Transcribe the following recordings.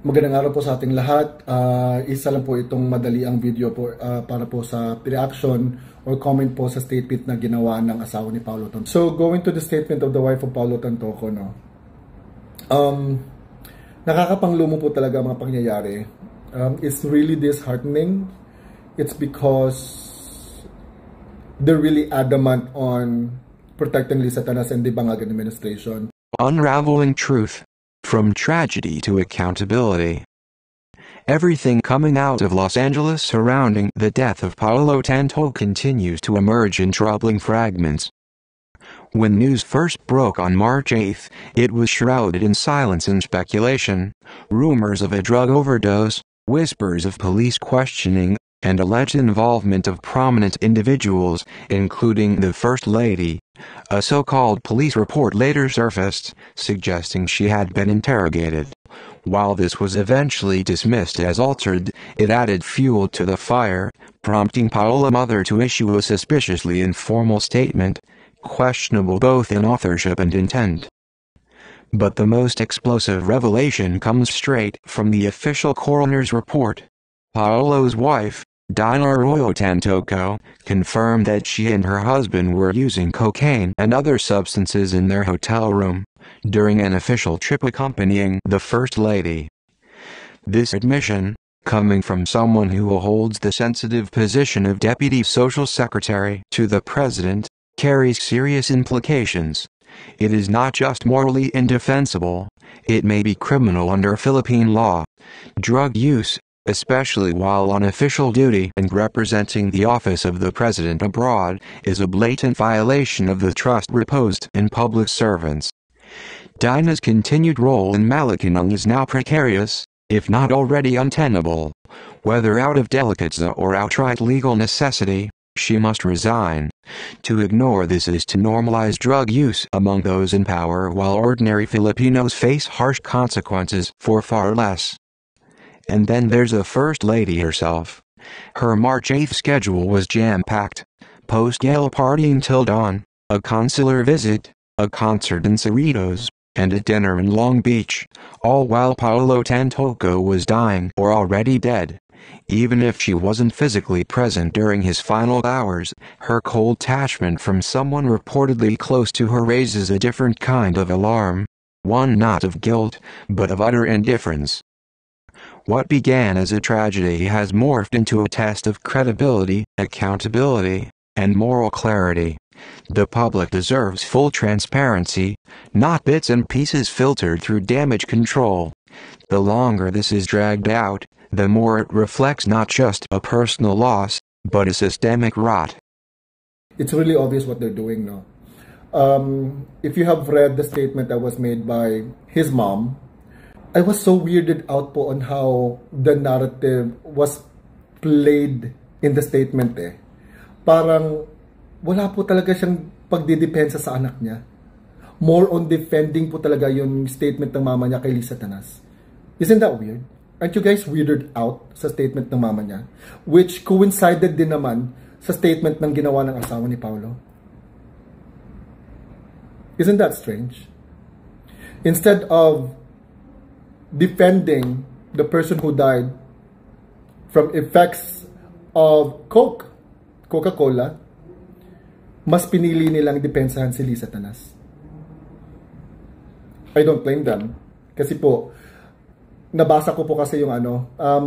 Magandang araw po sa ating lahat. Isa lang po itong madali ang video po para po sa reaction or comment po sa statement na ginawa ng asawa ni Paolo Tantoco. So going to the statement of the wife of Paolo Tantoco, no? Nakakapanglumo po talaga ang mga pangyayari. It's really disheartening. It's because they're really adamant on protecting Lisa Tanas and the Bangagan administration. Unraveling truth. From tragedy to accountability. Everything coming out of Los Angeles surrounding the death of Paolo Tantoco continues to emerge in troubling fragments. When news first broke on March 8th, it was shrouded in silence and speculation. Rumors of a drug overdose, whispers of police questioning, and alleged involvement of prominent individuals, including the First Lady. A so-called police report later surfaced, suggesting she had been interrogated. While this was eventually dismissed as altered, it added fuel to the fire, prompting Paolo's mother to issue a suspiciously informal statement, questionable both in authorship and intent. But the most explosive revelation comes straight from the official coroner's report. Paolo's wife, Dina Arroyo Tantoco, confirmed that she and her husband were using cocaine and other substances in their hotel room during an official trip accompanying the First Lady. This admission, coming from someone who holds the sensitive position of Deputy Social Secretary to the President, carries serious implications. It is not just morally indefensible, it may be criminal under Philippine law. Drug use, especially while on official duty and representing the office of the president abroad, is a blatant violation of the trust reposed in public servants. Dina's continued role in Malacanang is now precarious, if not already untenable. Whether out of delicacy or outright legal necessity, she must resign. To ignore this is to normalize drug use among those in power, while ordinary Filipinos face harsh consequences for far less. And then there's the First Lady herself. Her March 8th schedule was jam-packed. Post-gala partying till dawn, a consular visit, a concert in Cerritos, and a dinner in Long Beach, all while Paolo Tantoco was dying or already dead. Even if she wasn't physically present during his final hours, her cold detachment from someone reportedly close to her raises a different kind of alarm. One not of guilt, but of utter indifference. What began as a tragedy has morphed into a test of credibility, accountability, and moral clarity. The public deserves full transparency, not bits and pieces filtered through damage control. The longer this is dragged out, the more it reflects not just a personal loss, but a systemic rot. It's really obvious what they're doing now. If you have read the statement that was made by his mom, I was so weirded out po on how the narrative was played in the statement eh. Parang wala po talaga siyang pagdidepensa sa anak niya. More on defending po talaga yung statement ng mama niya kay Lisa Tanas. Isn't that weird? Aren't you guys weirded out sa statement ng mama niya? Which coincided din naman sa statement ng ginawa ng asawa ni Paolo. Isn't that strange? Instead of defending the person who died from effects of Coca-Cola, mas pinili nilang depensahan si Lisa Tanas. I don't blame them. Kasi po, nabasa ko po kasi yung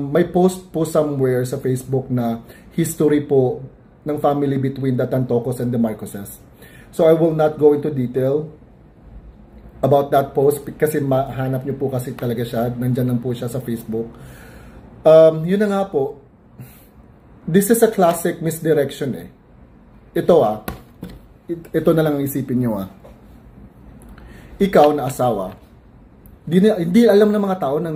may post po somewhere sa Facebook na history po ng family between the Tantocos and the Marcoses. So I will not go into detail about that post kasi mahanap nyo po kasi talaga siya. Nandyan lang po siya sa Facebook. Yun na nga po. This is a classic misdirection eh. Ito ito na lang ang isipin nyo Ikaw na asawa, hindi alam ng mga tao nang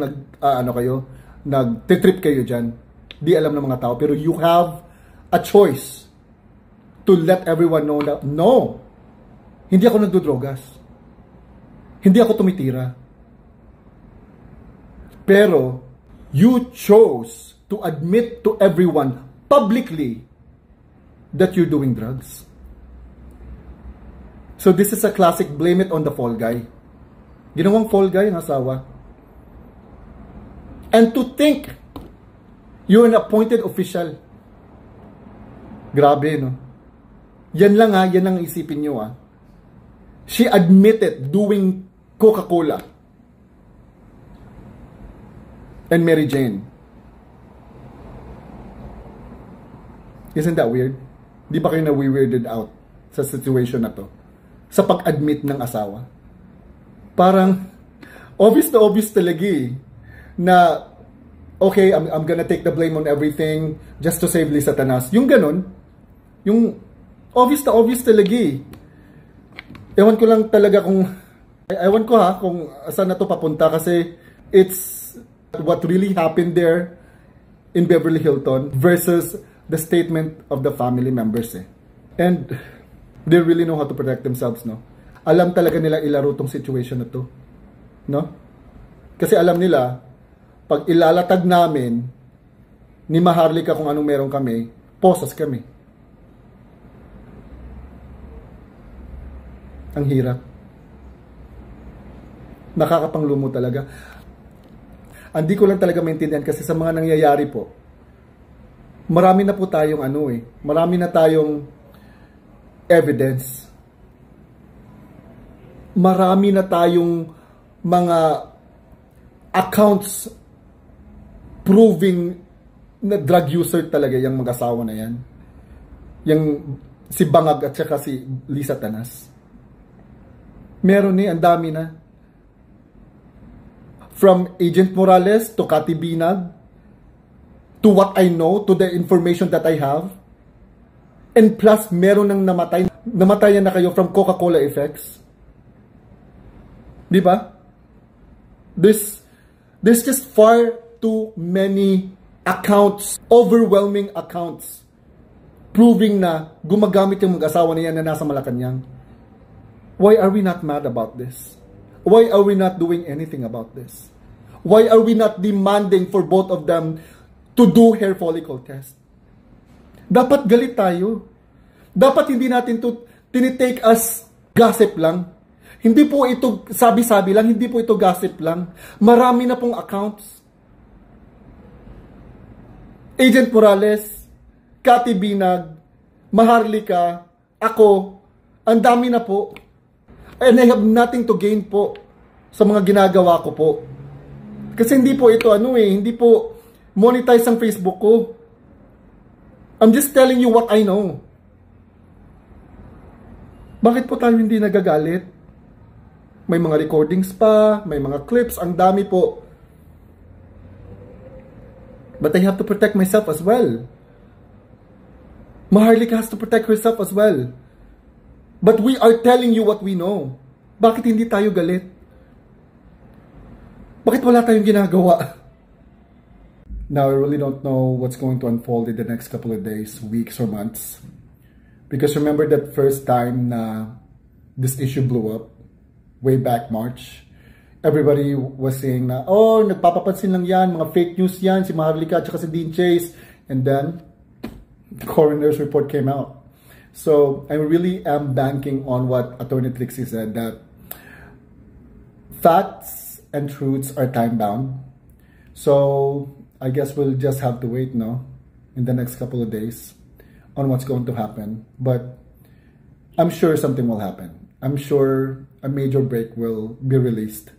nag-trip kayo dyan. Di alam ng mga tao. Pero you have a choice to let everyone know na, no, hindi ako nagdodrogas. Hindi ako tumitira. Pero, you chose to admit to everyone publicly that you're doing drugs. So this is a classic blame it on the fall guy. Ginawang fall guy ang asawa. And to think, you're an appointed official. Grabe, no? Yan lang ha, yan ang isipin nyo ha. She admitted doing Coca-Cola and Mary Jane. Isn't that weird? Di ba kayo na-weirded out sa situation na to? Sa pag-admit ng asawa? Parang, obvious na obvious talaga eh, na, okay, I'm gonna take the blame on everything just to save Lisa Tanas. Yung ganun, yung obvious na obvious talaga eh. Ewan ko lang talaga kung, ewan ko ha, kung saan na to papunta kasi it's what really happened there in Beverly Hilton versus the statement of the family members eh. And they really know how to protect themselves, no? Alam talaga nila ilaro tong situation na to, no? Kasi alam nila, pag ilalatag namin ni Maharlika kung anong meron kami, posas kami. Ang hirap. Nakakapanglumo talaga. Hindi ko lang talaga maintindihan kasi sa mga nangyayari po, marami na po tayong marami na tayong evidence. Marami na tayong mga accounts proving na drug user talaga yung mag-asawa na yan. Yung si Bangag at saka si Lisa Tanas. Meron ang dami na. From Agent Morales to Cathy Binag, to what I know, to the information that I have. And plus, meron nang namatay. Namatayan na kayo from Coca-Cola effects. Di ba? There's just far too many accounts, overwhelming accounts, proving na gumagamit yung mag-asawa na yan na nasa Malacanang. Why are we not mad about this? Why are we not doing anything about this? Why are we not demanding for both of them to do hair follicle test? Dapat galit tayo. Dapat hindi natin to tinitake as gossip lang. Hindi po ito sabi-sabi lang, hindi po ito gossip lang. Marami na pong accounts. Agent Morales, Cathy Binag, Maharlika, ako, ang dami na po. And I have nothing to gain po sa mga ginagawa ko po. Kasi hindi po ito hindi po monetize ang Facebook ko. I'm just telling you what I know. Bakit po tayo hindi nagagalit? May mga recordings pa, may mga clips, ang dami po. But I have to protect myself as well. Maharlika has to protect herself as well. But we are telling you what we know. Bakit hindi tayo galit? Bakit wala tayong ginagawa? Now, I really don't know what's going to unfold in the next couple of days, weeks, or months. Because remember that first time na this issue blew up, way back March, everybody was saying na, oh, nagpapapansin lang yan, mga fake news yan, si Maharlika at saka si Dean Chase. And then, the coroner's report came out. So, I really am banking on what Attorney Trixie said, that facts and truths are time-bound. So, I guess we'll just have to wait, no? In the next couple of days on what's going to happen. But I'm sure something will happen. I'm sure a major break will be released